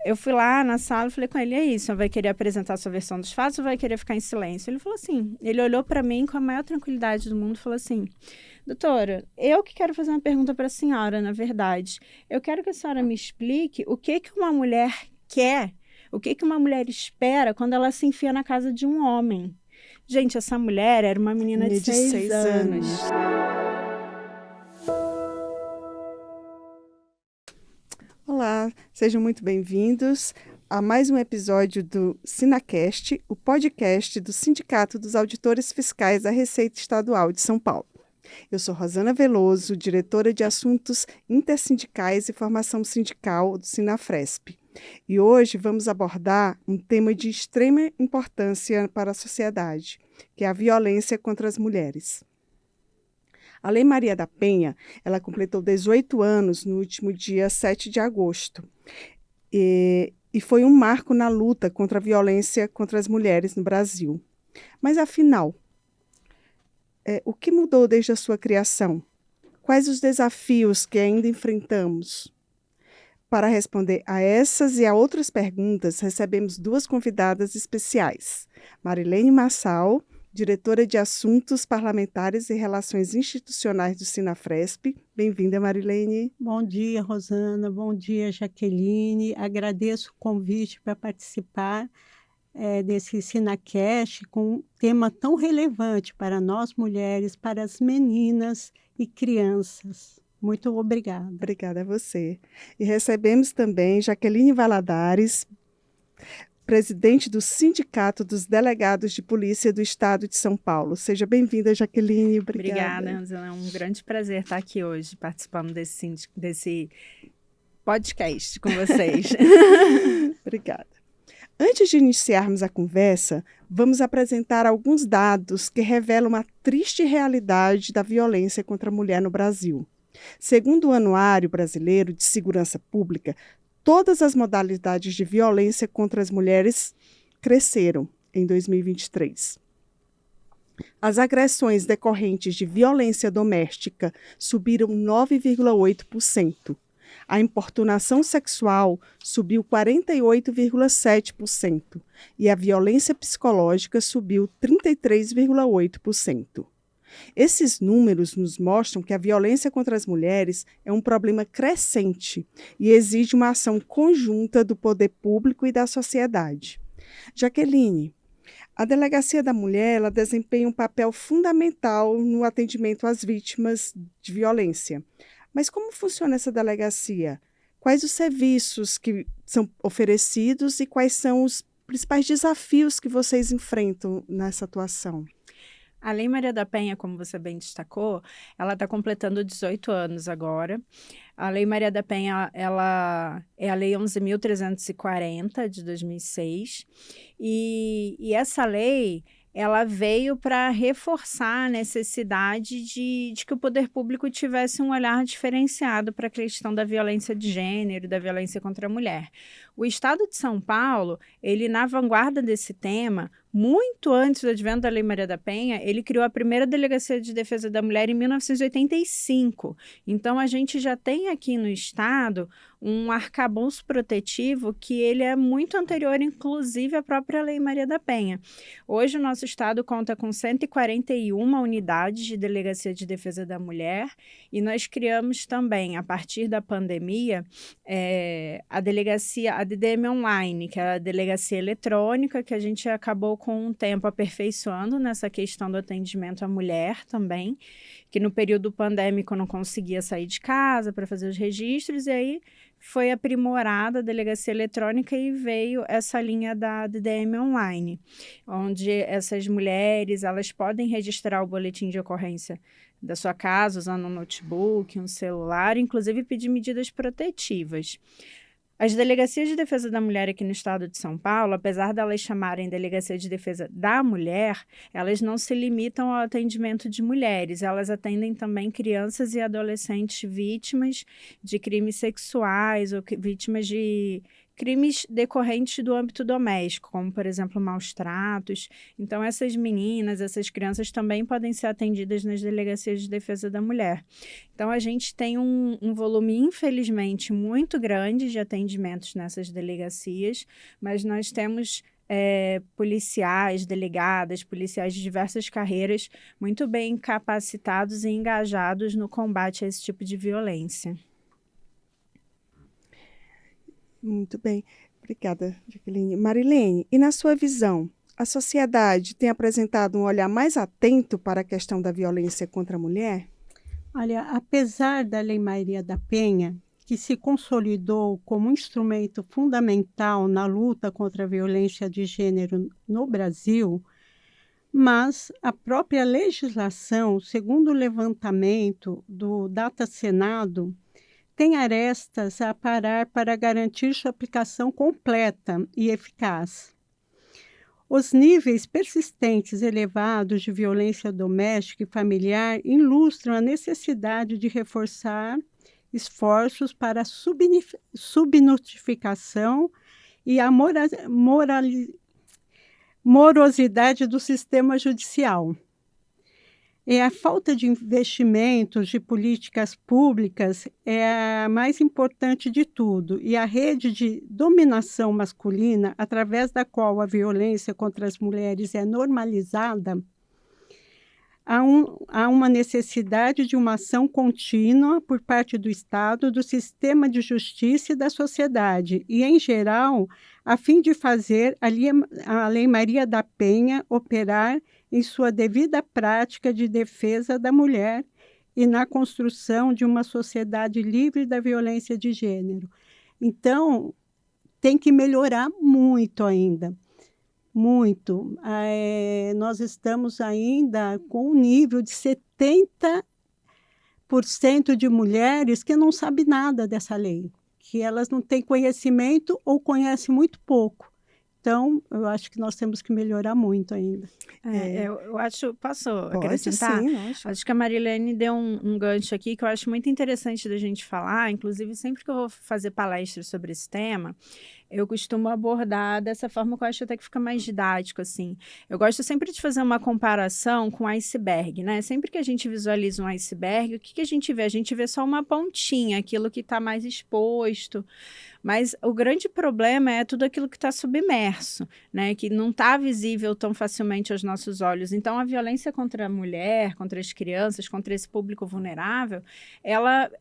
eu fui lá na sala e falei com ele, e aí, o senhor vai querer apresentar a sua versão dos fatos ou vai querer ficar em silêncio? Ele falou assim, ele olhou para mim com a maior tranquilidade do mundo e falou assim, doutora, eu que quero fazer uma pergunta para a senhora, na verdade. Eu quero que a senhora me explique o que uma mulher quer, o que uma mulher espera quando ela se enfia na casa de um homem. Gente, essa mulher era uma menina de 6 anos. Olá, sejam muito bem-vindos a mais um episódio do Sinacast, o podcast do Sindicato dos Auditores Fiscais da Receita Estadual de São Paulo. Eu sou Rosana Veloso, diretora de Assuntos Intersindicais e Formação Sindical do Sinafresp. E hoje vamos abordar um tema de extrema importância para a sociedade, que é a violência contra as mulheres. A Lei Maria da Penha, ela completou 18 anos no último dia 7 de agosto. E foi um marco na luta contra a violência contra as mulheres no Brasil. Mas, afinal, o que mudou desde a sua criação? Quais os desafios que ainda enfrentamos? Para responder a essas e a outras perguntas, recebemos duas convidadas especiais. Marilene Massal, diretora de Assuntos Parlamentares e Relações Institucionais do Sinafresp. Bem-vinda, Marilene. Bom dia, Rosana. Bom dia, Jaqueline. Agradeço o convite para participar desse Sinacast com um tema tão relevante para nós mulheres, para as meninas e crianças. Muito obrigada. Obrigada a você. E recebemos também Jaqueline Valadares, presidente do Sindicato dos Delegados de Polícia do Estado de São Paulo. Seja bem-vinda, Jaqueline. Obrigada, Angela. É um grande prazer estar aqui hoje, participando desse podcast com vocês. Obrigada. Antes de iniciarmos a conversa, vamos apresentar alguns dados que revelam a triste realidade da violência contra a mulher no Brasil. Segundo o Anuário Brasileiro de Segurança Pública, todas as modalidades de violência contra as mulheres cresceram em 2023. As agressões decorrentes de violência doméstica subiram 9,8%. A importunação sexual subiu 48,7% e a violência psicológica subiu 33,8%. Esses números nos mostram que a violência contra as mulheres é um problema crescente e exige uma ação conjunta do poder público e da sociedade. Jaqueline, a Delegacia da Mulher ela desempenha um papel fundamental no atendimento às vítimas de violência. Mas como funciona essa delegacia? Quais os serviços que são oferecidos e quais são os principais desafios que vocês enfrentam nessa atuação? A Lei Maria da Penha, como você bem destacou, ela está completando 18 anos agora. A Lei Maria da Penha, ela é a Lei 11.340, de 2006. E essa lei, ela veio para reforçar a necessidade de que o poder público tivesse um olhar diferenciado para a questão da violência de gênero, da violência contra a mulher. O Estado de São Paulo, ele na vanguarda desse tema, muito antes do advento da Lei Maria da Penha, ele criou a primeira Delegacia de Defesa da Mulher em 1985. Então, a gente já tem aqui no Estado um arcabouço protetivo que ele é muito anterior, inclusive, à própria Lei Maria da Penha. Hoje, o nosso Estado conta com 141 unidades de Delegacia de Defesa da Mulher e nós criamos também, a partir da pandemia, a DDM Online, que é a delegacia eletrônica, que a gente acabou com um tempo aperfeiçoando nessa questão do atendimento à mulher também, que no período pandêmico não conseguia sair de casa para fazer os registros, e aí foi aprimorada a delegacia eletrônica e veio essa linha da DDM Online, onde essas mulheres elas podem registrar o boletim de ocorrência da sua casa usando um notebook, um celular, inclusive pedir medidas protetivas. As delegacias de defesa da mulher aqui no estado de São Paulo, apesar delas chamarem Delegacia de Defesa da Mulher, elas não se limitam ao atendimento de mulheres, elas atendem também crianças e adolescentes vítimas de crimes sexuais ou vítimas de crimes decorrentes do âmbito doméstico, como, por exemplo, maus tratos. Então, essas meninas, essas crianças também podem ser atendidas nas delegacias de defesa da mulher. Então, a gente tem um volume, infelizmente, muito grande de atendimentos nessas delegacias, mas nós temos policiais, delegadas, policiais de diversas carreiras muito bem capacitados e engajados no combate a esse tipo de violência. Muito bem. Obrigada, Jaqueline. Marilene, e na sua visão, a sociedade tem apresentado um olhar mais atento para a questão da violência contra a mulher? Olha, apesar da Lei Maria da Penha, que se consolidou como um instrumento fundamental na luta contra a violência de gênero no Brasil, mas a própria legislação, segundo o levantamento do Data Senado, tem arestas a aparar para garantir sua aplicação completa e eficaz. Os níveis persistentes elevados de violência doméstica e familiar ilustram a necessidade de reforçar esforços para a subnotificação e a morosidade do sistema judicial. E a falta de investimentos de políticas públicas é a mais importante de tudo, e a rede de dominação masculina, através da qual a violência contra as mulheres é normalizada, há uma necessidade de uma ação contínua por parte do Estado, do sistema de justiça e da sociedade, e, em geral, a fim de fazer a Lei Maria da Penha operar em sua devida prática de defesa da mulher e na construção de uma sociedade livre da violência de gênero. Então, tem que melhorar muito ainda, muito. Nós estamos ainda com um nível de 70% de mulheres que não sabem nada dessa lei, que elas não têm conhecimento ou conhecem muito pouco. Então, eu acho que nós temos que melhorar muito ainda. Eu acho, posso Pode, acrescentar? sim, acho. Acho que a Marilene deu um gancho aqui que eu acho muito interessante da gente falar. Inclusive, sempre que eu vou fazer palestras sobre esse tema, eu costumo abordar dessa forma que eu acho até que fica mais didático, assim. Eu gosto sempre de fazer uma comparação com iceberg, né? Sempre que a gente visualiza um iceberg, o que a gente vê? A gente vê só uma pontinha, aquilo que está mais exposto. Mas o grande problema é tudo aquilo que está submerso, né? Que não está visível tão facilmente aos nossos olhos. Então, a violência contra a mulher, contra as crianças, contra esse público vulnerável, ela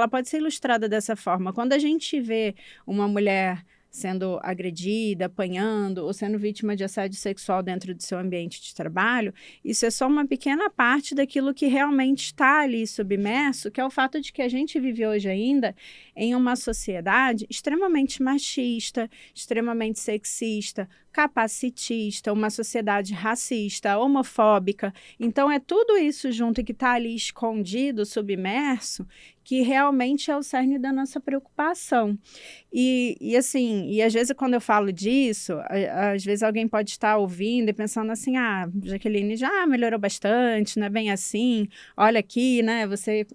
pode ser ilustrada dessa forma. Quando a gente vê uma mulher sendo agredida, apanhando ou sendo vítima de assédio sexual dentro do seu ambiente de trabalho, isso é só uma pequena parte daquilo que realmente está ali submerso, que é o fato de que a gente vive hoje ainda em uma sociedade extremamente machista, extremamente sexista, capacitista, uma sociedade racista, homofóbica. Então, é tudo isso junto que está ali escondido, submerso, que realmente é o cerne da nossa preocupação. E às vezes quando eu falo disso, às vezes alguém pode estar ouvindo e pensando assim, Jaqueline já melhorou bastante, não é bem assim, olha aqui, né, você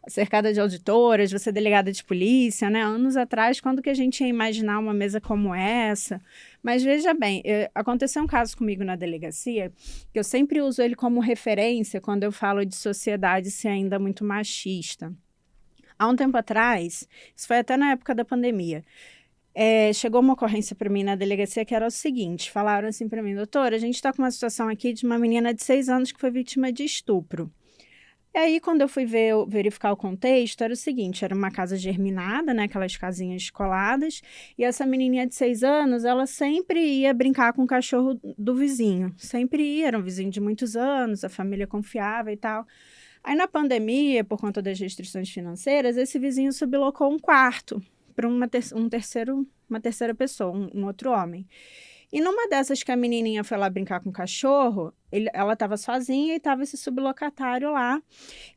cercada de auditoras, você delegada de polícia, né, anos atrás, quando que a gente ia imaginar uma mesa como essa? Mas veja bem, aconteceu um caso comigo na delegacia, que eu sempre uso ele como referência quando eu falo de sociedade ser ainda muito machista. Há um tempo atrás, isso foi até na época da pandemia, chegou uma ocorrência para mim na delegacia que era o seguinte, falaram assim para mim, doutora, a gente está com uma situação aqui de uma menina de 6 anos que foi vítima de estupro. E aí, quando eu fui verificar o contexto, era o seguinte, era uma casa germinada, né, aquelas casinhas coladas, e essa menininha de 6 anos, ela sempre ia brincar com o cachorro do vizinho, sempre ia, era um vizinho de muitos anos, a família confiava e tal. Aí, na pandemia, por conta das restrições financeiras, esse vizinho sublocou um quarto para uma terceira pessoa, um outro homem. E numa dessas que a menininha foi lá brincar com o cachorro, ela estava sozinha e estava esse sublocatário lá.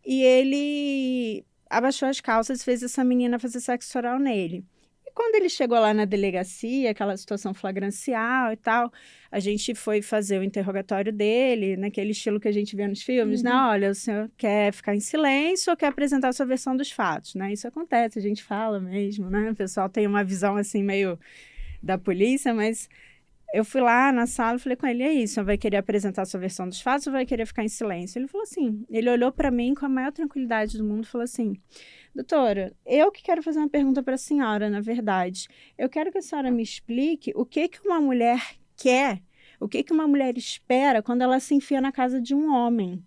E ele abaixou as calças e fez essa menina fazer sexo oral nele. E quando ele chegou lá na delegacia, aquela situação flagrancial e tal, a gente foi fazer o interrogatório dele, naquele estilo que a gente vê nos filmes, né? Olha, o senhor quer ficar em silêncio ou quer apresentar a sua versão dos fatos, né? Isso acontece, a gente fala mesmo, né? O pessoal tem uma visão, assim, meio da polícia, mas eu fui lá na sala e falei com ele, e aí, o senhor vai querer apresentar a sua versão dos fatos ou vai querer ficar em silêncio? Ele falou assim, ele olhou para mim com a maior tranquilidade do mundo e falou assim, doutora, eu que quero fazer uma pergunta para a senhora, na verdade. Eu quero que a senhora me explique o que uma mulher quer, o que uma mulher espera quando ela se enfia na casa de um homem.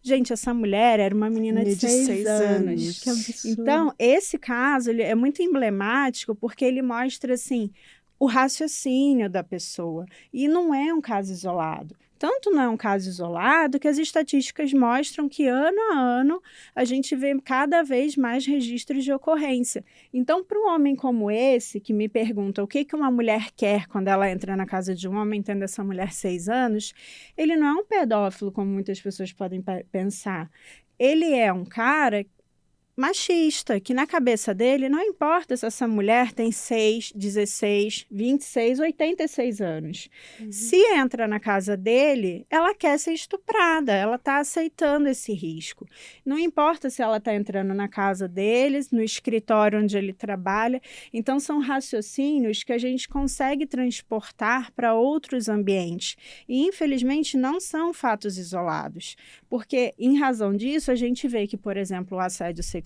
Gente, essa mulher era uma menina de 6 anos. Que absurdo. Então, esse caso ele é muito emblemático porque ele mostra, assim, o raciocínio da pessoa. E não é um caso isolado. Tanto não é um caso isolado que as estatísticas mostram que ano a ano a gente vê cada vez mais registros de ocorrência. Então, para um homem como esse, que me pergunta o que uma mulher quer quando ela entra na casa de um homem, tendo essa mulher 6 anos, ele não é um pedófilo, como muitas pessoas podem pensar. Ele é um cara machista, que na cabeça dele não importa se essa mulher tem 6, 16, 26, 86 anos. Se entra na casa dele, ela quer ser estuprada, ela está aceitando esse risco. Não importa se ela está entrando na casa deles, no escritório onde ele trabalha. Então, são raciocínios que a gente consegue transportar para outros ambientes. E, infelizmente, não são fatos isolados. Porque, em razão disso, a gente vê que, por exemplo, o assédio sexual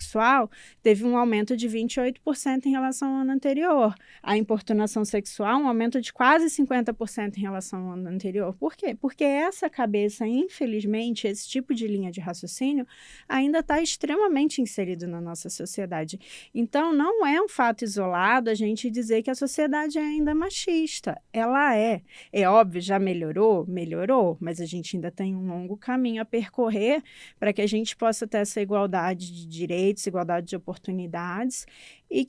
teve um aumento de 28% em relação ao ano anterior. A importunação sexual, um aumento de quase 50% em relação ao ano anterior. Por quê? Porque essa cabeça, infelizmente, esse tipo de linha de raciocínio ainda está extremamente inserido na nossa sociedade. Então, não é um fato isolado a gente dizer que a sociedade é ainda machista. Ela é. É óbvio, já melhorou? Melhorou, mas a gente ainda tem um longo caminho a percorrer para que a gente possa ter essa igualdade de direitos, igualdade de oportunidades e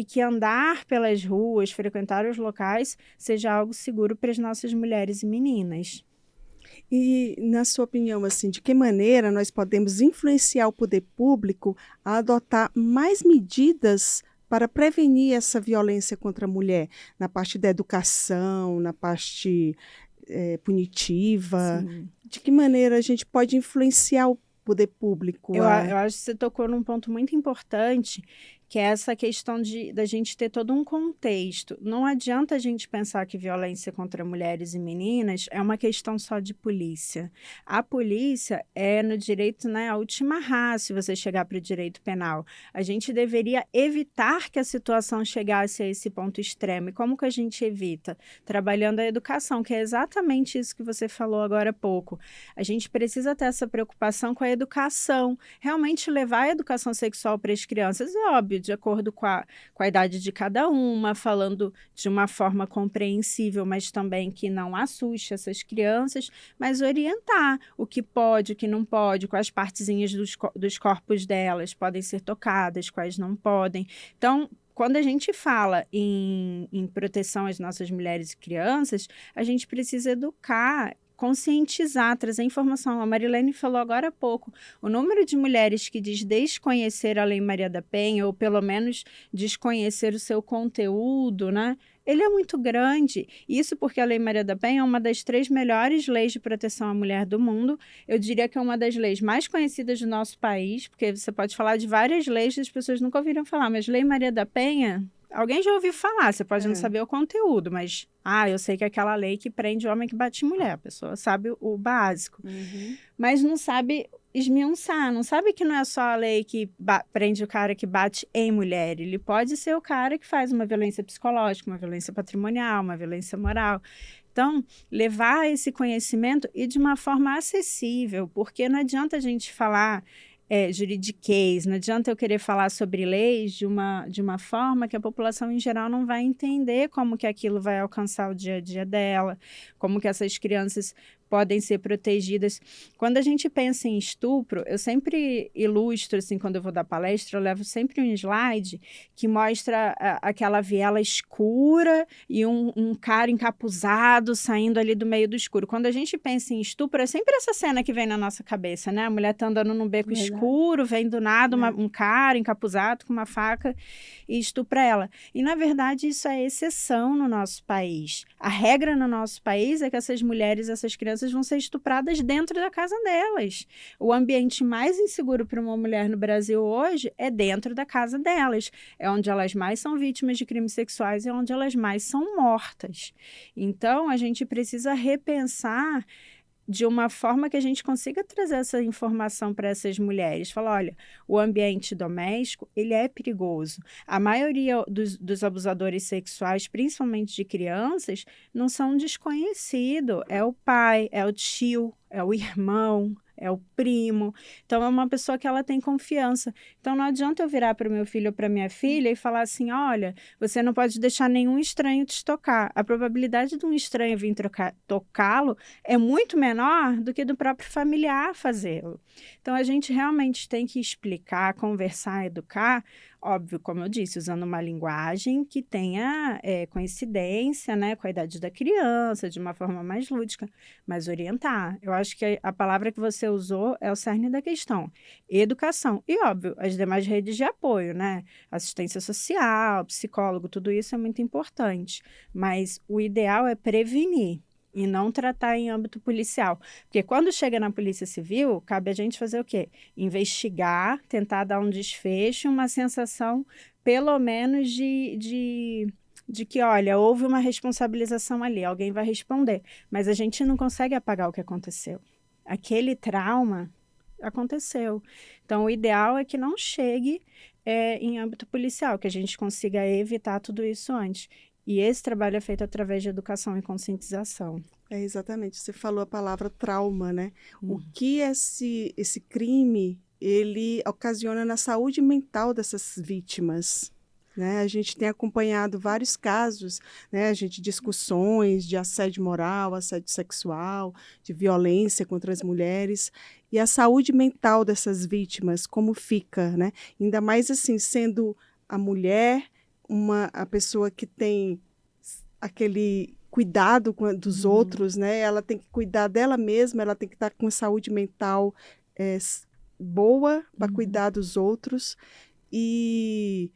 que andar pelas ruas, frequentar os locais, seja algo seguro para as nossas mulheres e meninas. E, na sua opinião, assim, de que maneira nós podemos influenciar o poder público a adotar mais medidas para prevenir essa violência contra a mulher, na parte da educação, na parte punitiva? Sim. De que maneira a gente pode influenciar o poder público? Eu acho que você tocou num ponto muito importante, que é essa questão da gente ter todo um contexto. Não adianta a gente pensar que violência contra mulheres e meninas é uma questão só de polícia. A polícia é no direito, né, a última ratio, se você chegar para o direito penal. A gente deveria evitar que a situação chegasse a esse ponto extremo. E como que a gente evita? Trabalhando a educação, que é exatamente isso que você falou agora há pouco. A gente precisa ter essa preocupação com a educação, realmente levar a educação sexual para as crianças, é óbvio, de acordo com a idade de cada uma, falando de uma forma compreensível, mas também que não assuste essas crianças, mas orientar o que pode, o que não pode, quais partezinhas dos corpos delas podem ser tocadas, quais não podem. Então, quando a gente fala em proteção às nossas mulheres e crianças, a gente precisa educar, conscientizar, trazer informação. A Marilene falou agora há pouco, o número de mulheres que diz desconhecer a Lei Maria da Penha, ou pelo menos desconhecer o seu conteúdo, né? Ele é muito grande. Isso porque a Lei Maria da Penha é uma das 3 melhores leis de proteção à mulher do mundo. Eu diria que é uma das leis mais conhecidas do nosso país, porque você pode falar de várias leis que as pessoas nunca ouviram falar, mas Lei Maria da Penha, alguém já ouviu falar, você pode não saber o conteúdo, mas eu sei que é aquela lei que prende homem que bate em mulher, a pessoa sabe o básico, mas não sabe esmiuçar, não sabe que não é só a lei que prende o cara que bate em mulher, ele pode ser o cara que faz uma violência psicológica, uma violência patrimonial, uma violência moral. Então, levar esse conhecimento e de uma forma acessível, porque não adianta a gente falar juridiquês, não adianta eu querer falar sobre leis de uma forma que a população em geral não vai entender como que aquilo vai alcançar o dia a dia dela, como que essas crianças podem ser protegidas. Quando a gente pensa em estupro, eu sempre ilustro, assim, quando eu vou dar palestra, eu levo sempre um slide que mostra aquela viela escura e um cara encapuzado saindo ali do meio do escuro. Quando a gente pensa em estupro, é sempre essa cena que vem na nossa cabeça, né? A mulher tá andando num beco escuro, vem do nada um cara encapuzado com uma faca e estupra ela. E, na verdade, isso é exceção no nosso país. A regra no nosso país é que essas mulheres, essas crianças vão ser estupradas dentro da casa delas. O ambiente mais inseguro para uma mulher no Brasil hoje é dentro da casa delas. É onde elas mais são vítimas de crimes sexuais e é onde elas mais são mortas. Então, a gente precisa repensar de uma forma que a gente consiga trazer essa informação para essas mulheres. Falar, olha, o ambiente doméstico, ele é perigoso. A maioria dos abusadores sexuais, principalmente de crianças, não são desconhecidos. É o pai, é o tio, é o irmão, é o primo. Então, é uma pessoa que ela tem confiança. Então, não adianta eu virar para o meu filho ou para minha filha e falar assim, olha, você não pode deixar nenhum estranho te tocar. A probabilidade de um estranho vir tocá-lo é muito menor do que do próprio familiar fazê-lo. Então, a gente realmente tem que explicar, conversar, educar, óbvio, como eu disse, usando uma linguagem que tenha coincidência, né, com a idade da criança, de uma forma mais lúdica, mas orientar. Eu acho que a palavra que você usou é o cerne da questão. Educação. E, óbvio, as demais redes de apoio, né? Assistência social, psicólogo, tudo isso é muito importante. Mas o ideal é prevenir e não tratar em âmbito policial. Porque quando chega na Polícia Civil, cabe a gente fazer o quê? Investigar, tentar dar um desfecho, uma sensação, pelo menos, de que, olha, houve uma responsabilização ali, alguém vai responder. Mas a gente não consegue apagar o que aconteceu. Aquele trauma aconteceu. Então, o ideal é que não chegue em âmbito policial, que a gente consiga evitar tudo isso antes. E esse trabalho é feito através de educação e conscientização. É, exatamente. Você falou a palavra trauma, né? O que esse crime, ele ocasiona na saúde mental dessas vítimas, né? A gente tem acompanhado vários casos, né? Discussões de assédio moral, assédio sexual, de violência contra as mulheres. E a saúde mental dessas vítimas, como fica, né? Ainda mais assim, sendo a mulher a pessoa que tem aquele cuidado dos outros, né? Ela tem que cuidar dela mesma, ela tem que estar com saúde mental boa para cuidar dos outros. E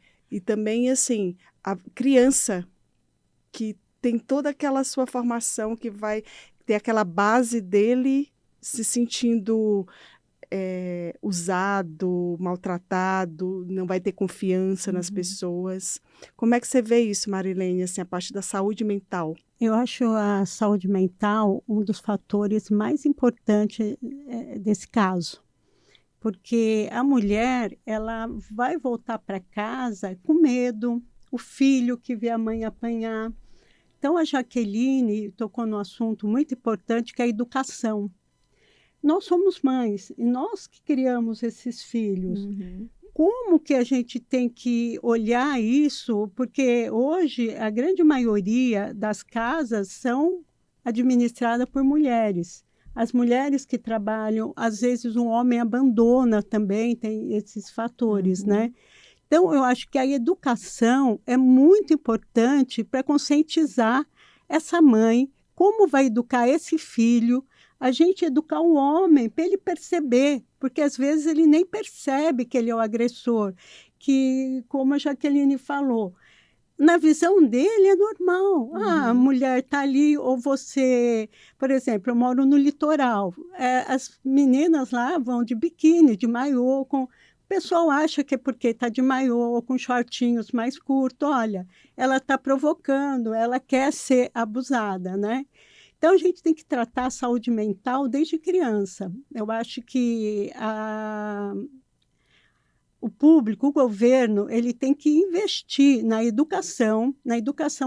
também, assim, a criança que tem toda aquela sua formação, que vai ter aquela base dele se sentindo usado, maltratado, não vai ter confiança nas pessoas. Como é que você vê isso, Marilene, assim, a parte da saúde mental? Eu acho a saúde mental um dos fatores mais importantes desse caso, porque a mulher, ela vai voltar para casa com medo, o filho que vê a mãe apanhar. Então, a Jaqueline tocou num assunto muito importante, que é a educação. Nós somos mães e nós que criamos esses filhos. Como que a gente tem que olhar isso? Porque hoje a grande maioria das casas são administradas por mulheres. As mulheres que trabalham, às vezes um homem abandona também, tem esses fatores, né? Então, eu acho que a educação é muito importante para conscientizar essa mãe, como vai educar esse filho, a gente educar o homem para ele perceber, porque às vezes ele nem percebe que ele é o agressor, que, como a Jaqueline falou, na visão dele é normal. A mulher está ali, ou você... Por exemplo, eu moro no litoral, as meninas lá vão de biquíni, de maiô, o pessoal acha que é porque está de maiô, com shortinhos mais curtos. Olha, ela está provocando, ela quer ser abusada, né? Então, a gente tem que tratar a saúde mental desde criança. Eu acho que o público, o governo, ele tem que investir na educação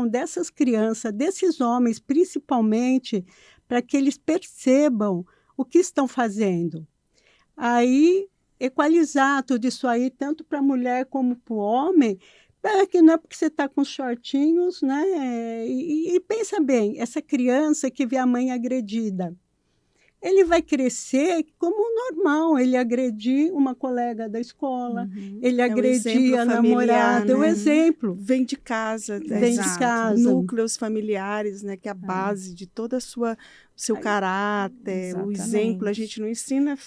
dessas crianças, desses homens, principalmente, para que eles percebam o que estão fazendo. Aí, equalizar tudo isso aí, tanto para a mulher como para o homem, que não é porque você está com shortinhos, né? E pensa bem, essa criança que vê a mãe agredida, ele vai crescer como normal, ele agredir uma colega da escola, ele agredir a namorada, é o exemplo. Vem de casa, Vem de casa. núcleos familiares, né, que é a base de todo seu caráter, o exemplo. A gente não ensina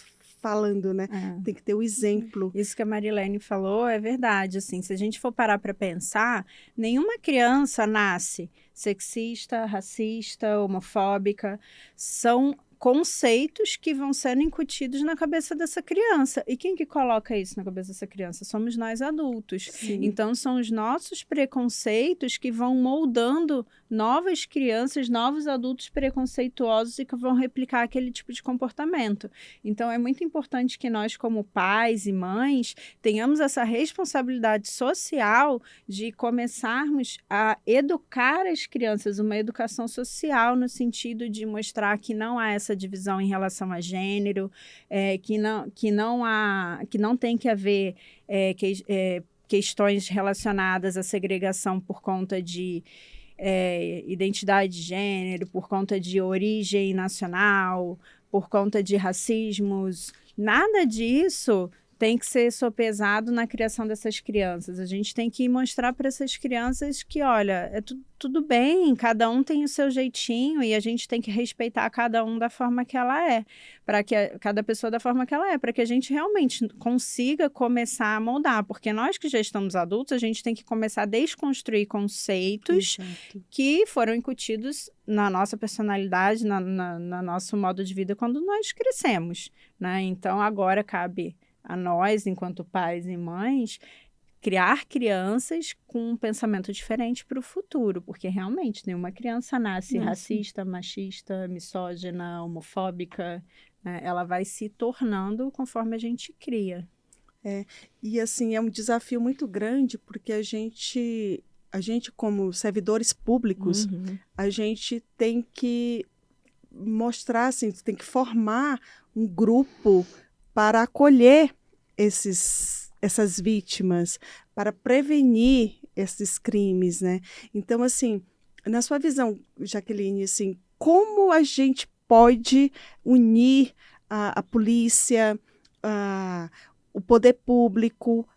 falando, né? Tem que ter o exemplo. Isso que a Marilene falou é verdade, assim, se a gente for parar para pensar, nenhuma criança nasce sexista, racista, homofóbica, são conceitos que vão sendo incutidos na cabeça dessa criança. E quem que coloca isso na cabeça dessa criança? Somos nós adultos. Sim. Então, são os nossos preconceitos que vão moldando novas crianças, novos adultos preconceituosos e que vão replicar aquele tipo de comportamento. Então, é muito importante que nós, como pais e mães, tenhamos essa responsabilidade social de começarmos a educar as crianças, uma educação social no sentido de mostrar que não há essa divisão em relação a gênero, que não tem que haver questões relacionadas à segregação por conta de identidade de gênero, por conta de origem nacional, por conta de racismos. Nada disso tem que ser sopesado na criação dessas crianças. A gente tem que mostrar para essas crianças que, olha, tudo bem, cada um tem o seu jeitinho e a gente tem que respeitar cada um da forma que ela é, cada pessoa da forma que ela é, para que a gente realmente consiga começar a moldar, porque nós que já estamos adultos, a gente tem que começar a desconstruir conceitos que foram incutidos na nossa personalidade, no nosso modo de vida quando nós crescemos, né? Então, agora cabe a nós, enquanto pais e mães, criar crianças com um pensamento diferente para o futuro, porque realmente nenhuma criança nasce racista, machista, misógina, homofóbica, né? Ela vai se tornando conforme a gente cria. E assim, é um desafio muito grande, porque a gente como servidores públicos, a gente tem que mostrar, assim, tem que formar um grupo para acolher essas vítimas, para prevenir esses crimes, né? Então, assim, na sua visão, Jaqueline, assim, como a gente pode unir a polícia, o poder público,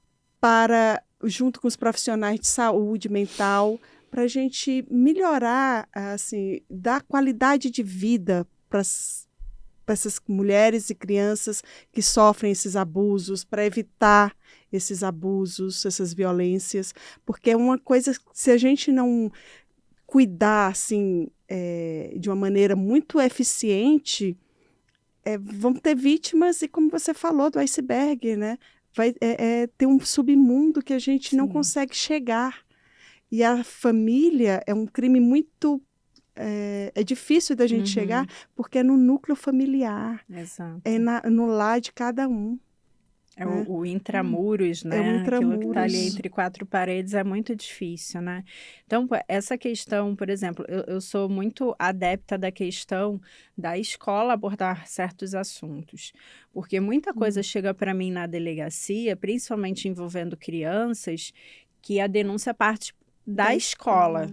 junto com os profissionais de saúde mental, para a gente melhorar, assim, dar qualidade de vida para essas mulheres e crianças que sofrem esses abusos, para evitar esses abusos, essas violências, porque é uma coisa, se a gente não cuidar assim, de uma maneira muito eficiente, vão ter vítimas, e como você falou do iceberg, né? Vai ter um submundo que a gente não consegue chegar. E a família é um crime muito... É difícil da gente chegar, porque é no núcleo familiar. Exato. No lar de cada um. É o intramuros, né? O intramuros. Aquilo que está ali entre quatro paredes é muito difícil, né? Então, essa questão, por exemplo, eu sou muito adepta da questão da escola abordar certos assuntos, porque muita coisa chega para mim na delegacia, principalmente envolvendo crianças, que a denúncia parte da escola.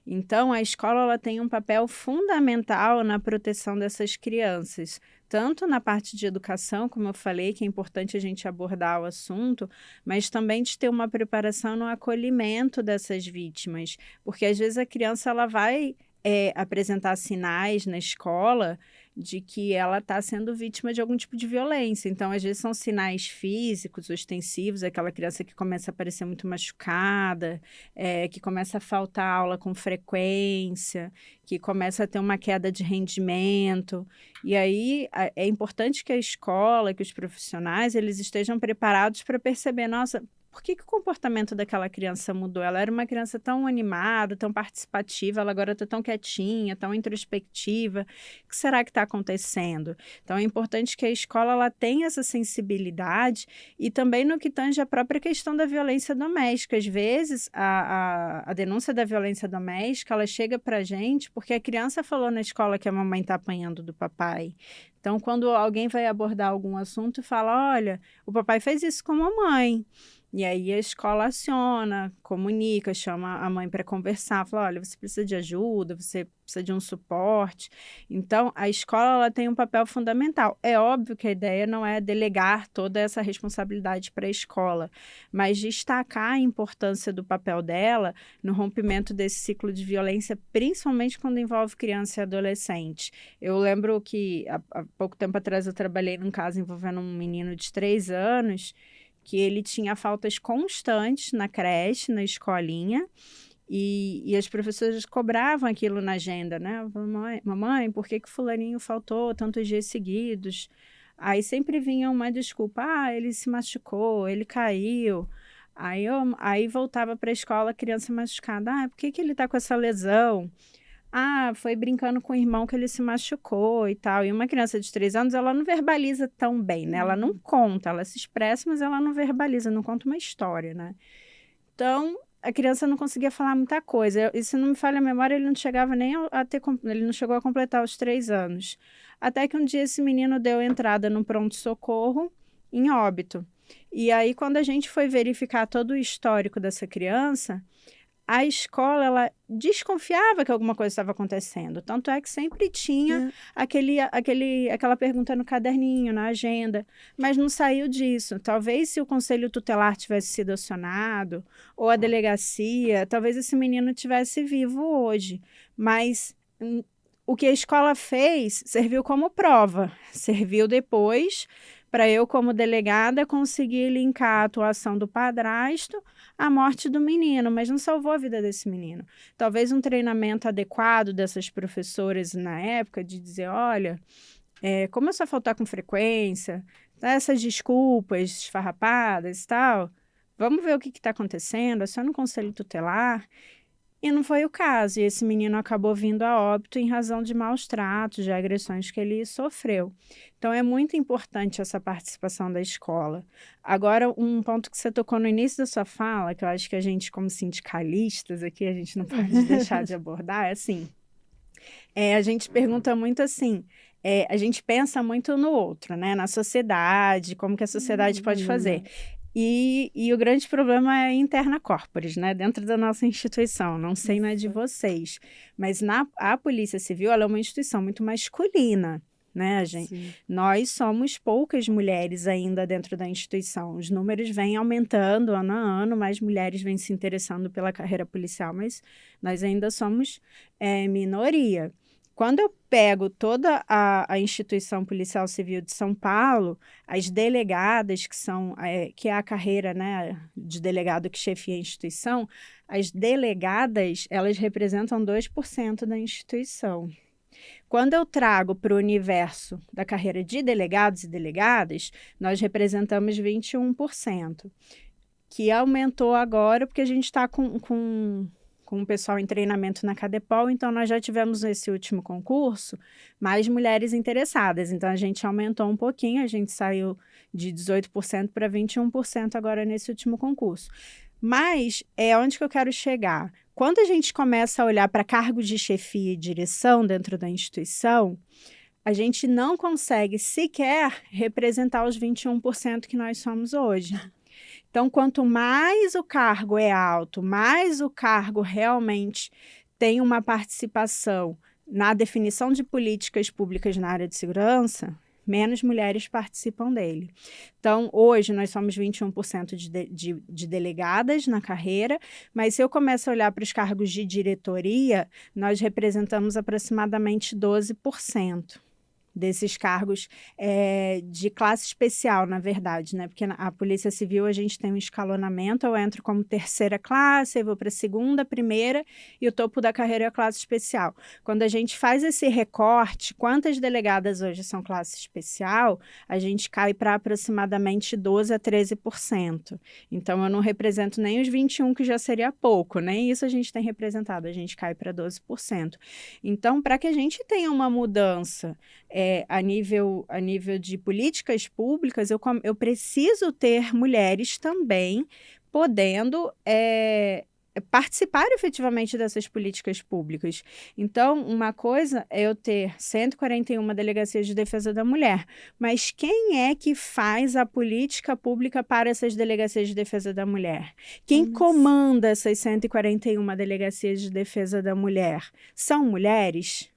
Então, a escola ela tem um papel fundamental na proteção dessas crianças, tanto na parte de educação, como eu falei, que é importante a gente abordar o assunto, mas também de ter uma preparação no acolhimento dessas vítimas, porque às vezes a criança ela vai apresentar sinais na escola de que ela está sendo vítima de algum tipo de violência. Então, às vezes, são sinais físicos, ostensivos, aquela criança que começa a parecer muito machucada, que começa a faltar aula com frequência, que começa a ter uma queda de rendimento. E aí, é importante que a escola, que os profissionais, eles estejam preparados para perceber, nossa, por que o comportamento daquela criança mudou? Ela era uma criança tão animada, tão participativa, ela agora está tão quietinha, tão introspectiva. O que será que está acontecendo? Então, é importante que a escola ela tenha essa sensibilidade e também no que tange a própria questão da violência doméstica. Às vezes, a denúncia da violência doméstica, ela chega para a gente porque a criança falou na escola que a mamãe está apanhando do papai. Então, quando alguém vai abordar algum assunto, fala, olha, o papai fez isso com a mamãe. E aí a escola aciona, comunica, chama a mãe para conversar, fala, olha, você precisa de ajuda, você precisa de um suporte. Então, a escola ela tem um papel fundamental. É óbvio que a ideia não é delegar toda essa responsabilidade para a escola, mas destacar a importância do papel dela no rompimento desse ciclo de violência, principalmente quando envolve criança e adolescente. Eu lembro que há pouco tempo atrás eu trabalhei num caso envolvendo um menino de 3 anos, que ele tinha faltas constantes na creche, na escolinha, e as professoras cobravam aquilo na agenda, né? Mamãe, por que fulaninho faltou tantos dias seguidos? Aí sempre vinha uma desculpa, ele se machucou, ele caiu. Aí voltava para a escola a criança machucada, por que ele está com essa lesão? Foi brincando com o irmão que ele se machucou e tal. E uma criança de 3 anos, ela não verbaliza tão bem, né? Ela não conta, ela se expressa, mas ela não verbaliza, não conta uma história, né? Então, a criança não conseguia falar muita coisa. E se não me falha a memória, ele não chegava nem ele não chegou a completar os 3 anos. Até que um dia esse menino deu entrada no pronto-socorro em óbito. E aí, quando a gente foi verificar todo o histórico dessa criança, a escola, ela desconfiava que alguma coisa estava acontecendo. Tanto é que sempre tinha aquela pergunta no caderninho, na agenda, mas não saiu disso. Talvez se o conselho tutelar tivesse sido acionado, ou a delegacia, talvez esse menino tivesse vivo hoje. Mas o que a escola fez serviu como prova, serviu depois para eu, como delegada, conseguir linkar a atuação do padrasto à morte do menino, mas não salvou a vida desse menino. Talvez um treinamento adequado dessas professoras na época, de dizer, olha, começou a faltar com frequência, essas desculpas esfarrapadas e tal, vamos ver o que está acontecendo, é só no conselho tutelar. E não foi o caso, e esse menino acabou vindo a óbito em razão de maus tratos, de agressões que ele sofreu. Então, é muito importante essa participação da escola. Agora, um ponto que você tocou no início da sua fala, que eu acho que a gente, como sindicalistas aqui, a gente não pode deixar de abordar, é assim, a gente pergunta muito assim, a gente pensa muito no outro, né? Na sociedade, como que a sociedade pode fazer. E o grande problema é interna corporis, né? Dentro da nossa instituição. Não sei, não é de vocês. Mas a Polícia Civil, ela é uma instituição muito masculina, né, gente? Sim. Nós somos poucas mulheres ainda dentro da instituição. Os números vêm aumentando ano a ano, mais mulheres vêm se interessando pela carreira policial, mas nós ainda somos minoria. Quando eu pego toda a instituição policial civil de São Paulo, as delegadas, que é a carreira, né, de delegado que chefia a instituição, as delegadas, elas representam 2% da instituição. Quando eu trago para o universo da carreira de delegados e delegadas, nós representamos 21%, que aumentou agora porque a gente está com o pessoal em treinamento na Cadepol, então nós já tivemos nesse último concurso mais mulheres interessadas, então a gente aumentou um pouquinho, a gente saiu de 18% para 21% agora nesse último concurso. Mas é onde que eu quero chegar. Quando a gente começa a olhar para cargos de chefia e direção dentro da instituição, a gente não consegue sequer representar os 21% que nós somos hoje. Então, quanto mais o cargo é alto, mais o cargo realmente tem uma participação na definição de políticas públicas na área de segurança, menos mulheres participam dele. Então, hoje nós somos 21% de delegadas na carreira, mas se eu começo a olhar para os cargos de diretoria, nós representamos aproximadamente 12%. Desses cargos de classe especial, na verdade, né? Porque a Polícia Civil a gente tem um escalonamento, eu entro como terceira classe, eu vou para a segunda, primeira, e o topo da carreira é a classe especial. Quando a gente faz esse recorte, quantas delegadas hoje são classe especial, a gente cai para aproximadamente 12% a 13%. Então, eu não represento nem os 21%, que já seria pouco, nem isso a gente tem representado, a gente cai para 12%. Então, para que a gente tenha uma mudança a nível de políticas públicas, eu preciso ter mulheres também podendo participaram efetivamente dessas políticas públicas. Então, uma coisa é eu ter 141 delegacias de defesa da mulher, mas quem é que faz a política pública para essas delegacias de defesa da mulher? Quem comanda essas 141 delegacias de defesa da mulher? São mulheres?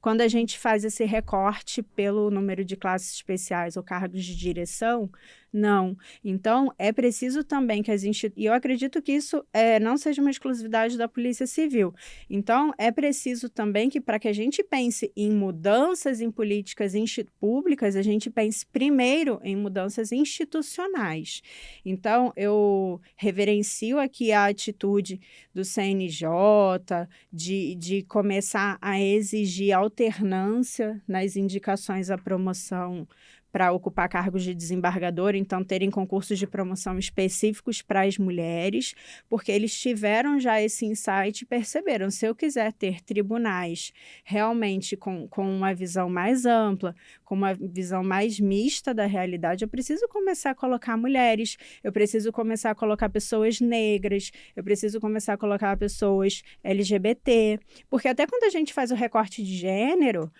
Quando a gente faz esse recorte pelo número de classes especiais ou cargos de direção, não. Então, é preciso também que e eu acredito que isso não seja uma exclusividade da Polícia Civil. Então, é preciso também que, para que a gente pense em mudanças em políticas públicas, a gente pense primeiro em mudanças institucionais. Então, eu reverencio aqui a atitude do CNJ de começar a exigir alternância nas indicações à promoção para ocupar cargos de desembargador, então terem concursos de promoção específicos para as mulheres, porque eles tiveram já esse insight e perceberam, se eu quiser ter tribunais realmente com uma visão mais ampla, com uma visão mais mista da realidade, eu preciso começar a colocar mulheres, eu preciso começar a colocar pessoas negras, eu preciso começar a colocar pessoas LGBT, porque até quando a gente faz o recorte de gênero,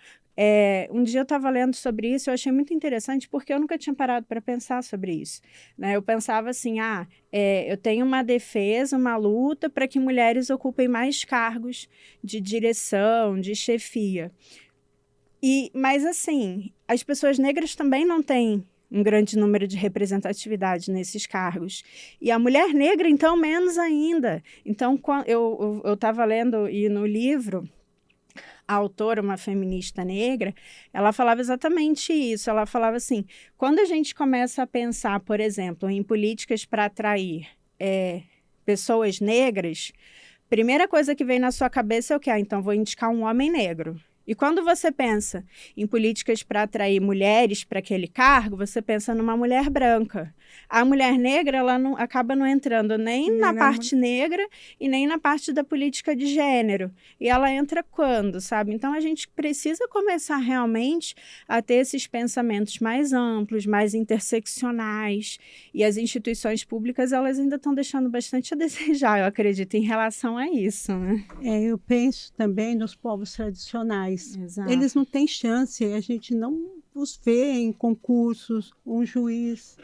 um dia eu estava lendo sobre isso, eu achei muito interessante porque eu nunca tinha parado para pensar sobre isso, né? Eu pensava assim, eu tenho uma defesa, uma luta para que mulheres ocupem mais cargos de direção, de chefia. Mas assim, as pessoas negras também não têm um grande número de representatividade nesses cargos. E a mulher negra, então, menos ainda. Então, eu estava lendo, e no livro, a autora, uma feminista negra, ela falava exatamente isso. Ela falava assim, quando a gente começa a pensar, por exemplo, em políticas para atrair pessoas negras, primeira coisa que vem na sua cabeça é o quê? Então vou indicar um homem negro. E quando você pensa em políticas para atrair mulheres para aquele cargo, você pensa numa mulher branca. A mulher negra, ela acaba não entrando nem na parte negra e nem na parte da política de gênero. E ela entra quando, sabe? Então, a gente precisa começar realmente a ter esses pensamentos mais amplos, mais interseccionais. E as instituições públicas, elas ainda estão deixando bastante a desejar, eu acredito, em relação a isso, né? Eu penso também nos povos tradicionais. Exato. Eles não têm chance, a gente não os vê em concursos, um juiz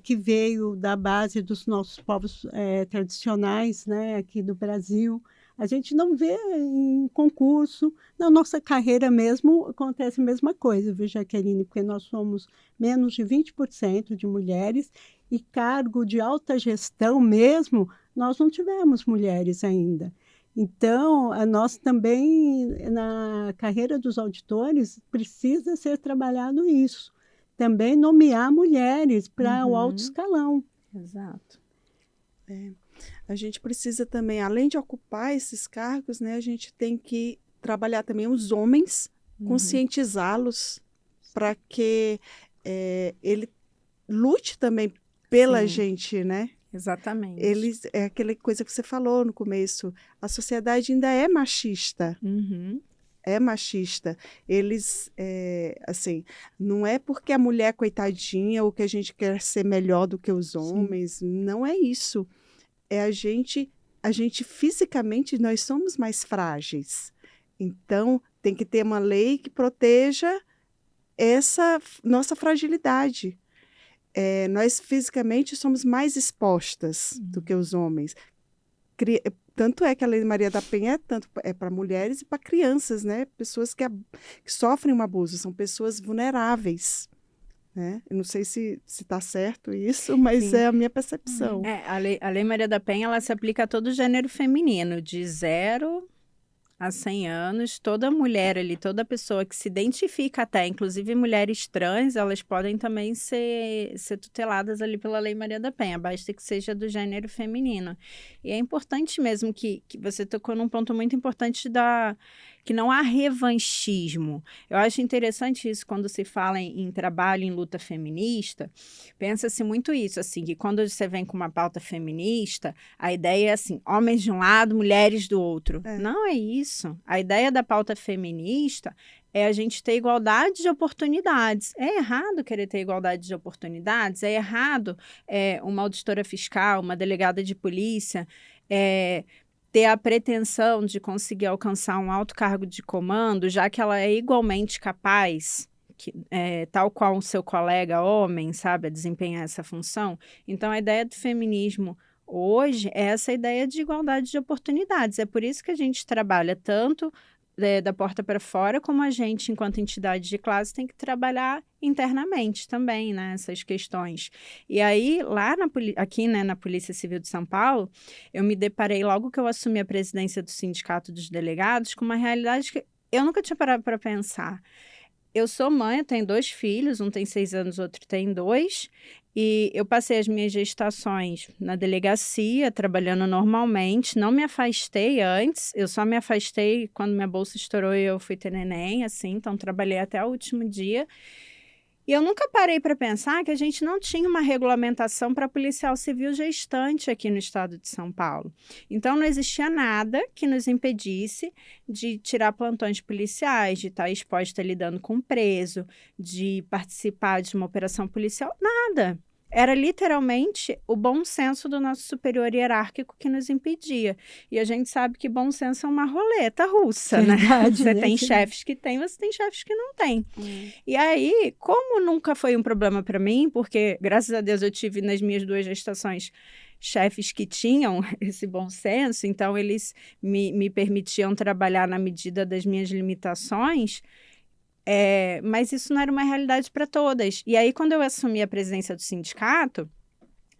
que veio da base dos nossos povos tradicionais, né, aqui do Brasil. A gente não vê em concurso. Na nossa carreira mesmo acontece a mesma coisa, viu, Jaqueline? Porque nós somos menos de 20% de mulheres e cargo de alta gestão mesmo, nós não tivemos mulheres ainda. Então, nós também, na carreira dos auditores, precisa ser trabalhado isso. Também nomear mulheres para o alto escalão. Exato. A gente precisa também, além de ocupar esses cargos, né, a gente tem que trabalhar também os homens, conscientizá-los para que ele lute também pela gente, né? Exatamente. É aquela coisa que você falou no começo, a sociedade ainda é machista. É machista. Eles, assim, não é porque a mulher é coitadinha ou que a gente quer ser melhor do que os homens, não é isso. É a gente fisicamente, nós somos mais frágeis. Então, tem que ter uma lei que proteja essa nossa fragilidade. Nós fisicamente somos mais expostas do que os homens. Tanto é que a Lei Maria da Penha é para mulheres e para crianças, né? Pessoas que sofrem um abuso, são pessoas vulneráveis. Né? Eu não sei se está certo isso, mas Sim. É a minha percepção. A Lei Maria da Penha, ela se aplica a todo gênero feminino, de 0 a 100 anos, toda mulher ali, toda pessoa que se identifica até, inclusive mulheres trans, elas podem também ser tuteladas ali pela Lei Maria da Penha, basta que seja do gênero feminino. E é importante mesmo que você tocou num ponto muito importante que não há revanchismo. Eu acho interessante isso quando se fala em trabalho em luta feminista, pensa-se muito isso, assim, que quando você vem com uma pauta feminista, a ideia é assim, homens de um lado, mulheres do outro. Não é isso. isso. A ideia da pauta feminista é a gente ter igualdade de oportunidades. É errado querer ter igualdade de oportunidades? É errado uma auditora fiscal, uma delegada de polícia, ter a pretensão de conseguir alcançar um alto cargo de comando, já que ela é igualmente capaz, tal qual o seu colega homem, sabe, a desempenhar essa função? Então, a ideia do feminismo hoje é essa ideia de igualdade de oportunidades. É por isso que a gente trabalha tanto da porta para fora, como a gente, enquanto entidade de classe, tem que trabalhar internamente também, né, essas questões. E aí, lá aqui, né, na Polícia Civil de São Paulo, eu me deparei, logo que eu assumi a presidência do Sindicato dos Delegados, com uma realidade que eu nunca tinha parado para pensar. Eu sou mãe, eu tenho 2 filhos, um tem 6 anos, outro tem 2, e eu passei as minhas gestações na delegacia, trabalhando normalmente, não me afastei antes, eu só me afastei quando minha bolsa estourou e eu fui ter neném, assim, então trabalhei até o último dia. E eu nunca parei para pensar que a gente não tinha uma regulamentação para policial civil gestante aqui no estado de São Paulo. Então, não existia nada que nos impedisse de tirar plantões policiais, de estar exposta lidando com preso, de participar de uma operação policial, nada. Era literalmente o bom senso do nosso superior hierárquico que nos impedia. E a gente sabe que bom senso é uma roleta russa, Verdade, né? Você né? tem chefes que têm, você tem chefes que não têm. E aí, como nunca foi um problema para mim, porque graças a Deus eu tive nas minhas 2 gestações chefes que tinham esse bom senso, então eles me permitiam trabalhar na medida das minhas limitações. Mas isso não era uma realidade para todas. E aí, quando eu assumi a presidência do sindicato,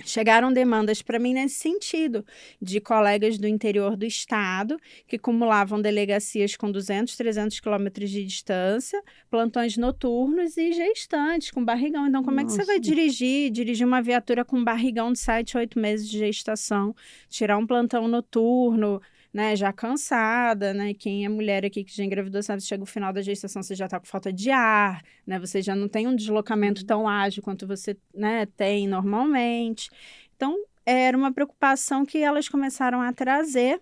chegaram demandas para mim nesse sentido, de colegas do interior do estado que acumulavam delegacias com 200, 300 quilômetros de distância, plantões noturnos e gestantes com barrigão. Então, como é que você vai dirigir uma viatura com barrigão de 7, 8 meses de gestação, tirar um plantão noturno, né, já cansada, né? Quem é mulher aqui que já engravidou sabe, chega o final da gestação, você já está com falta de ar, né? Você já não tem um deslocamento tão ágil quanto você, né, tem normalmente. Então, era uma preocupação que elas começaram a trazer.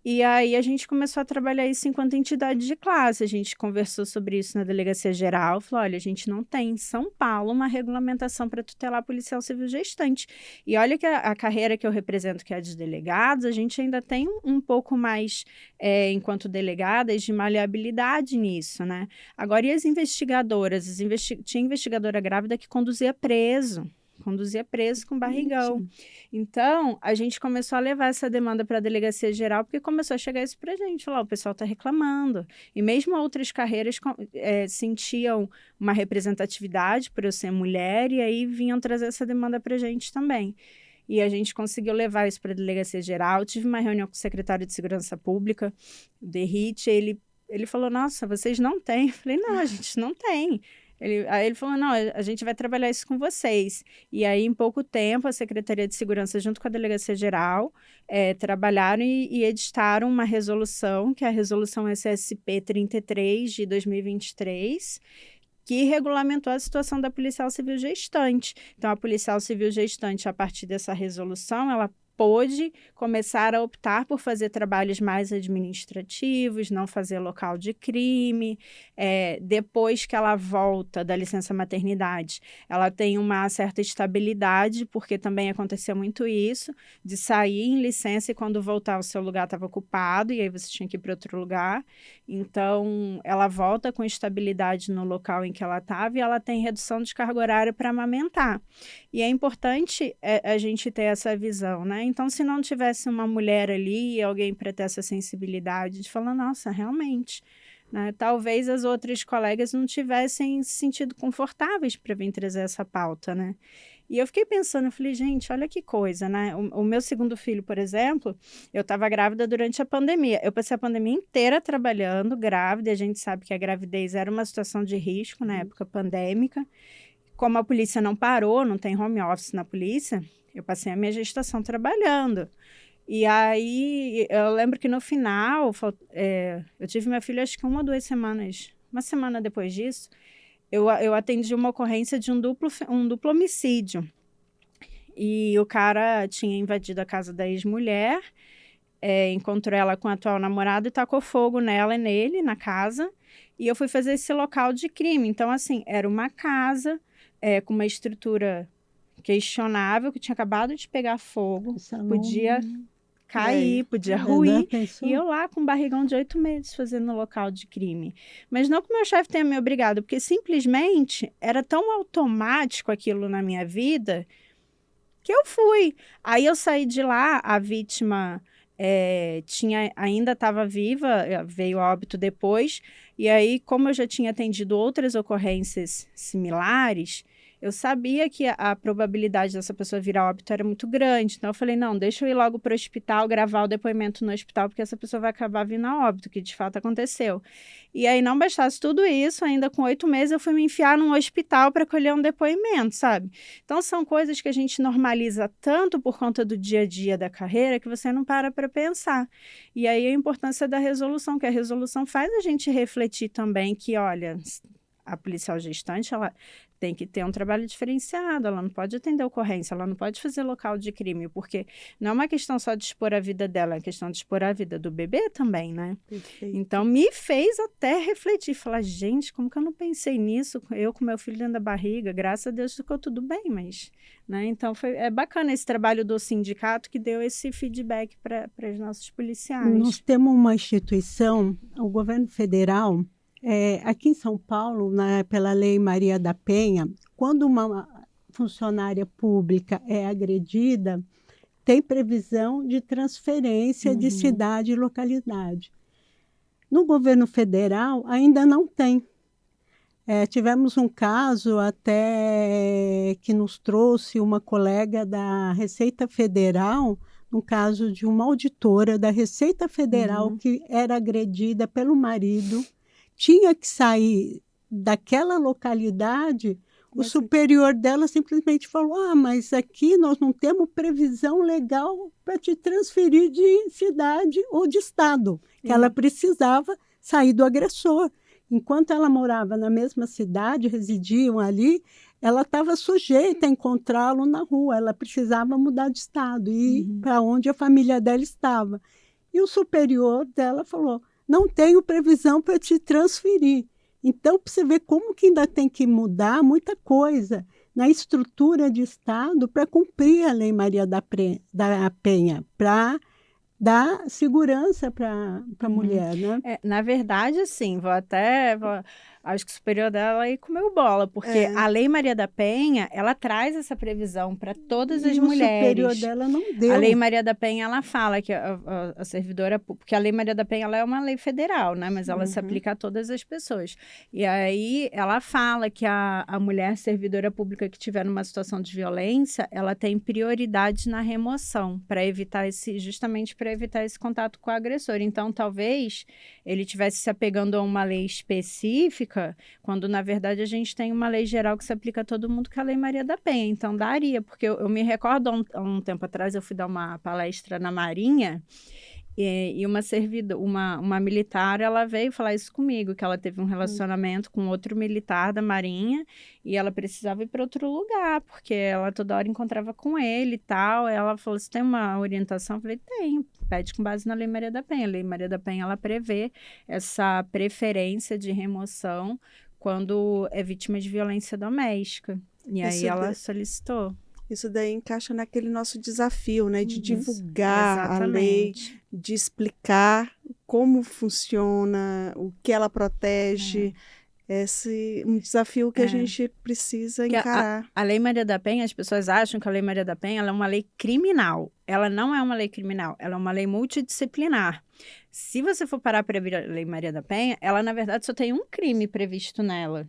E aí a gente começou a trabalhar isso enquanto entidade de classe. A gente conversou sobre isso na Delegacia Geral. Falou, olha, a gente não tem em São Paulo uma regulamentação para tutelar policial civil gestante. E olha que a carreira que eu represento, que é a de delegados, a gente ainda tem um pouco mais, enquanto delegadas, de maleabilidade nisso, né? Agora, e as investigadoras? Tinha investigadora grávida que conduzia preso com barrigão. Então, a gente começou a levar essa demanda para a Delegacia Geral, porque começou a chegar isso para a gente. Lá, o pessoal está reclamando. E mesmo outras carreiras sentiam uma representatividade por eu ser mulher, e aí vinham trazer essa demanda para a gente também. E a gente conseguiu levar isso para a Delegacia Geral. Tive uma reunião com o secretário de Segurança Pública, o Derrite, ele falou, nossa, vocês não têm? Eu falei, não, a gente não tem. Aí ele falou, não, a gente vai trabalhar isso com vocês. E aí, em pouco tempo, a Secretaria de Segurança, junto com a Delegacia Geral, trabalharam e editaram uma resolução, que é a Resolução SSP 33 de 2023, que regulamentou a situação da policial civil gestante. Então, a policial civil gestante, a partir dessa resolução, ela pôde começar a optar por fazer trabalhos mais administrativos, não fazer local de crime. Depois que ela volta da licença maternidade, ela tem uma certa estabilidade, porque também aconteceu muito isso, de sair em licença e quando voltar o seu lugar estava ocupado, e aí você tinha que ir para outro lugar. Então, ela volta com estabilidade no local em que ela estava e ela tem redução de carga horária para amamentar. E é importante a gente ter essa visão, né? Então, se não tivesse uma mulher ali e alguém para ter essa sensibilidade de falar, nossa, realmente, né? Talvez as outras colegas não tivessem se sentido confortáveis para vir trazer essa pauta, né? E eu fiquei pensando, eu falei, gente, olha que coisa, né? O meu segundo filho, por exemplo, eu estava grávida durante a pandemia. Eu passei a pandemia inteira trabalhando, grávida, e a gente sabe que a gravidez era uma situação de risco na época pandêmica. Como a polícia não parou, não tem home office na polícia, eu passei a minha gestação trabalhando. E aí, eu lembro que no final, eu tive minha filha acho que 1 ou 2 semanas. Uma semana depois disso, eu atendi uma ocorrência de um duplo homicídio. E o cara tinha invadido a casa da ex-mulher encontrou ela com o atual namorado e tacou fogo nela e nele, na casa. E eu fui fazer esse local de crime. Então, assim, era uma casa com uma estrutura questionável, que tinha acabado de pegar fogo, podia cair, podia ruir. E eu lá com um barrigão de 8 meses fazendo no local de crime. Mas não que o meu chefe tenha me obrigado, porque simplesmente era tão automático aquilo na minha vida que eu fui. Aí eu saí de lá, a vítima ainda estava viva, veio a óbito depois. E aí, como eu já tinha atendido outras ocorrências similares, eu sabia que a probabilidade dessa pessoa virar óbito era muito grande. Então, eu falei, não, deixa eu ir logo para o hospital, gravar o depoimento no hospital, porque essa pessoa vai acabar vindo a óbito, que de fato aconteceu. E aí, não bastasse tudo isso, ainda com 8 meses, eu fui me enfiar num hospital para colher um depoimento, sabe? Então, são coisas que a gente normaliza tanto por conta do dia a dia da carreira, que você não para pensar. E aí, a importância da resolução, que a resolução faz a gente refletir também que, olha, a policial gestante, ela tem que ter um trabalho diferenciado, ela não pode atender ocorrência, ela não pode fazer local de crime, porque não é uma questão só de expor a vida dela, é uma questão de expor a vida do bebê também, né? Perfeito. Então, me fez até refletir, falar, gente, como que eu não pensei nisso? Eu com meu filho dentro da barriga, graças a Deus ficou tudo bem, mas... Né? Então, é bacana esse trabalho do sindicato que deu esse feedback para os nossos policiais. Nós temos uma instituição, o governo federal, aqui em São Paulo, pela Lei Maria da Penha, quando uma funcionária pública é agredida, tem previsão de transferência de cidade e localidade. No governo federal, ainda não tem. Tivemos um caso até que nos trouxe uma colega da Receita Federal, um caso de uma auditora da Receita Federal que era agredida pelo marido, tinha que sair daquela localidade, o superior dela simplesmente falou, mas aqui nós não temos previsão legal para te transferir de cidade ou de estado, que ela precisava sair do agressor. Enquanto ela morava na mesma cidade, residiam ali, ela estava sujeita a encontrá-lo na rua, ela precisava mudar de estado e ir para onde a família dela estava. E o superior dela falou, não tenho previsão para te transferir. Então, para você ver como que ainda tem que mudar muita coisa na estrutura de Estado para cumprir a Lei Maria da Penha, para dar segurança para a mulher, né? Na verdade, assim, acho que o superior dela aí comeu bola, porque a Lei Maria da Penha, ela traz essa previsão para todas as mulheres. O superior dela não deu. A Lei Maria da Penha, ela fala que a servidora, porque a Lei Maria da Penha, ela é uma lei federal, né? Mas ela se aplica a todas as pessoas. E aí, ela fala que a mulher servidora pública que estiver numa situação de violência, ela tem prioridade na remoção, justamente para evitar esse contato com o agressor. Então, talvez ele estivesse se apegando a uma lei específica, quando, na verdade, a gente tem uma lei geral que se aplica a todo mundo, que é a Lei Maria da Penha. Então, daria, porque eu me recordo, há um tempo atrás, eu fui dar uma palestra na Marinha, e uma militar, ela veio falar isso comigo, que ela teve um relacionamento com outro militar da Marinha, e ela precisava ir para outro lugar, porque ela toda hora encontrava com ele e tal. Ela falou, você tem uma orientação? Eu falei, tenho, pede com base na Lei Maria da Penha. A Lei Maria da Penha, ela prevê essa preferência de remoção quando é vítima de violência doméstica. E aí ela solicitou. Isso daí encaixa naquele nosso desafio, né? De divulgar a lei, de explicar como funciona, o que ela protege. Um desafio que a gente precisa encarar. A Lei Maria da Penha, as pessoas acham que a Lei Maria da Penha ela é uma lei criminal. Ela não é uma lei criminal, ela é uma lei multidisciplinar. Se você for parar para ver a Lei Maria da Penha, ela, na verdade, só tem um crime previsto nela,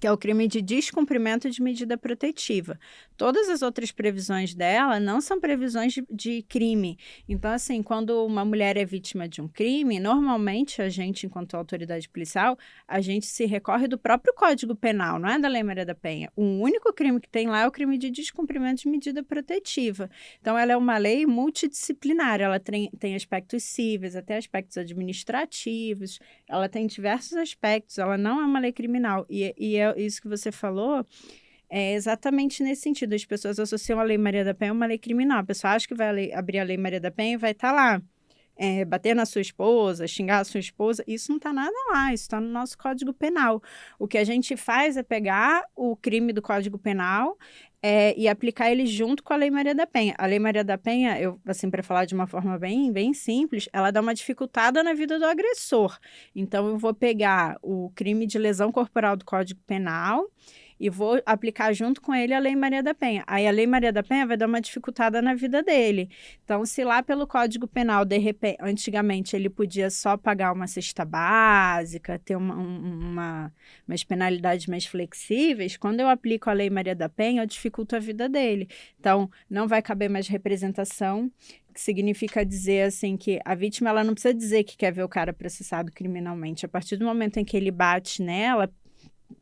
que é o crime de descumprimento de medida protetiva. Todas as outras previsões dela não são previsões de crime. Então, assim, quando uma mulher é vítima de um crime, normalmente a gente, enquanto autoridade policial, a gente se recorre do próprio Código Penal, não é da Lei Maria da Penha. O único crime que tem lá é o crime de descumprimento de medida protetiva. Então, ela é uma lei multidisciplinar, ela tem aspectos cíveis, até aspectos administrativos, ela tem diversos aspectos, ela não é uma lei criminal. E isso que você falou é exatamente nesse sentido. As pessoas associam a Lei Maria da Penha a uma lei criminal. A pessoa acha que vai abrir a Lei Maria da Penha e vai estar lá bater na sua esposa, xingar a sua esposa, isso não está nada lá, isso está no nosso Código Penal. O que a gente faz é pegar o crime do Código Penal e aplicar ele junto com a Lei Maria da Penha. A Lei Maria da Penha, assim, para falar de uma forma bem simples, ela dá uma dificultada na vida do agressor. Então, eu vou pegar o crime de lesão corporal do Código Penal e vou aplicar junto com ele a Lei Maria da Penha. Aí a Lei Maria da Penha vai dar uma dificultada na vida dele. Então, se lá pelo Código Penal, de repente, antigamente ele podia só pagar uma cesta básica, ter umas penalidades mais flexíveis, quando eu aplico a Lei Maria da Penha, eu dificulto a vida dele. Então, não vai caber mais representação, que significa dizer assim que a vítima ela não precisa dizer que quer ver o cara processado criminalmente. A partir do momento em que ele bate nela,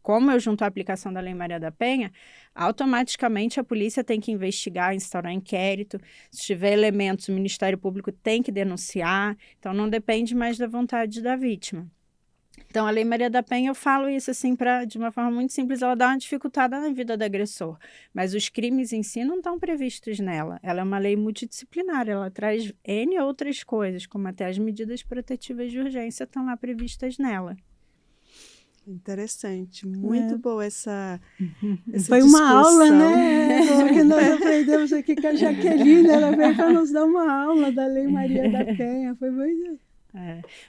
como eu junto a aplicação da Lei Maria da Penha, automaticamente a polícia tem que investigar, instaurar inquérito. Se tiver elementos, o Ministério Público tem que denunciar. Então, não depende mais da vontade da vítima. Então, a Lei Maria da Penha, eu falo isso assim, de uma forma muito simples, ela dá uma dificultada na vida do agressor. Mas os crimes em si não estão previstos nela. Ela é uma lei multidisciplinar, ela traz N outras coisas, como até as medidas protetivas de urgência estão lá previstas nela. Interessante, muito boa essa Foi discussão. Uma aula, né? Porque nós aprendemos aqui com a Jaqueline, ela veio para nos dar uma aula da Lei Maria da Penha, foi muito...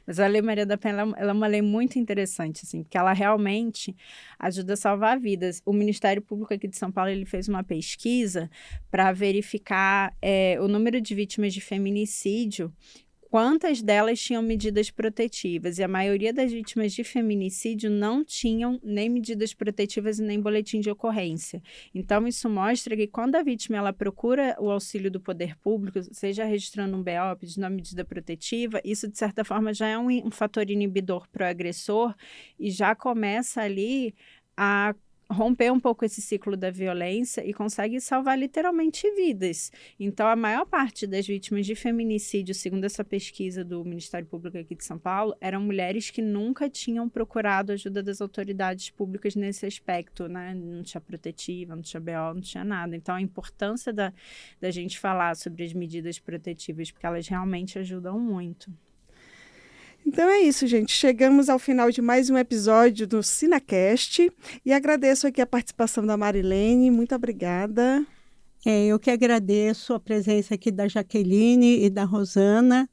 Mas a Lei Maria da Penha ela é uma lei muito interessante, assim, porque ela realmente ajuda a salvar vidas. O Ministério Público aqui de São Paulo ele fez uma pesquisa para verificar o número de vítimas de feminicídio, quantas delas tinham medidas protetivas, e a maioria das vítimas de feminicídio não tinham nem medidas protetivas e nem boletim de ocorrência. Então, isso mostra que quando a vítima ela procura o auxílio do poder público, seja registrando um BO, pedindo uma medida protetiva, isso, de certa forma, já é um fator inibidor para o agressor e já começa ali a romper um pouco esse ciclo da violência e consegue salvar literalmente vidas. Então, a maior parte das vítimas de feminicídio, segundo essa pesquisa do Ministério Público aqui de São Paulo, eram mulheres que nunca tinham procurado ajuda das autoridades públicas nesse aspecto, né? Não tinha protetiva, não tinha BO, não tinha nada. Então, a importância da gente falar sobre as medidas protetivas, porque elas realmente ajudam muito. Então é isso, gente. Chegamos ao final de mais um episódio do SinaCast e agradeço aqui a participação da Marilene. Muito obrigada. Eu que agradeço a presença aqui da Jaqueline e da Rosana.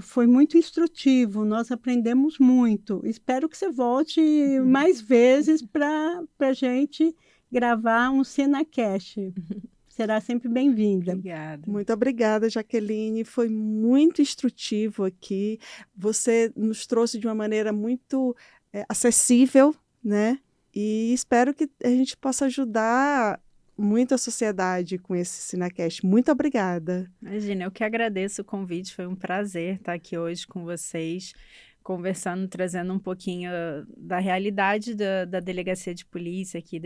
Foi muito instrutivo, nós aprendemos muito. Espero que você volte mais vezes para a gente gravar um SinaCast. Será sempre bem-vinda. Obrigada. Muito obrigada, Jaqueline. Foi muito instrutivo aqui. Você nos trouxe de uma maneira muito acessível, né? E espero que a gente possa ajudar muito a sociedade com esse SinaCast. Muito obrigada. Imagina, eu que agradeço o convite. Foi um prazer estar aqui hoje com vocês, conversando, trazendo um pouquinho da realidade da Delegacia de Polícia aqui,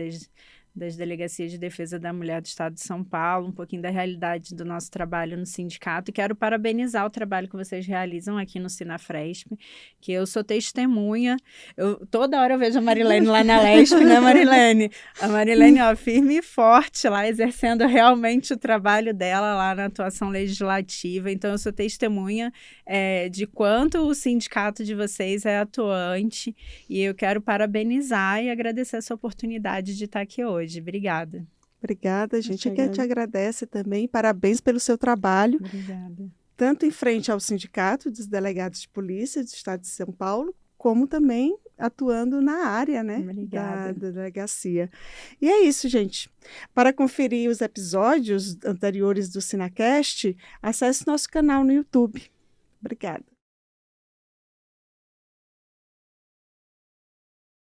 das Delegacias de Defesa da Mulher do Estado de São Paulo, um pouquinho da realidade do nosso trabalho no sindicato. E quero parabenizar o trabalho que vocês realizam aqui no Sinafresp, que eu sou testemunha. Toda hora eu vejo a Marilene lá na Lesp, né, Marilene? A Marilene, firme e forte lá, exercendo realmente o trabalho dela lá na atuação legislativa. Então, eu sou testemunha de quanto o sindicato de vocês é atuante. E eu quero parabenizar e agradecer essa oportunidade de estar aqui hoje. Obrigada. Obrigada, a gente que te agradece também. Parabéns pelo seu trabalho. Obrigada. Tanto em frente ao Sindicato dos Delegados de Polícia do Estado de São Paulo, como também atuando na área, né, da delegacia. E é isso, gente. Para conferir os episódios anteriores do SinaCast, acesse nosso canal no YouTube. Obrigada.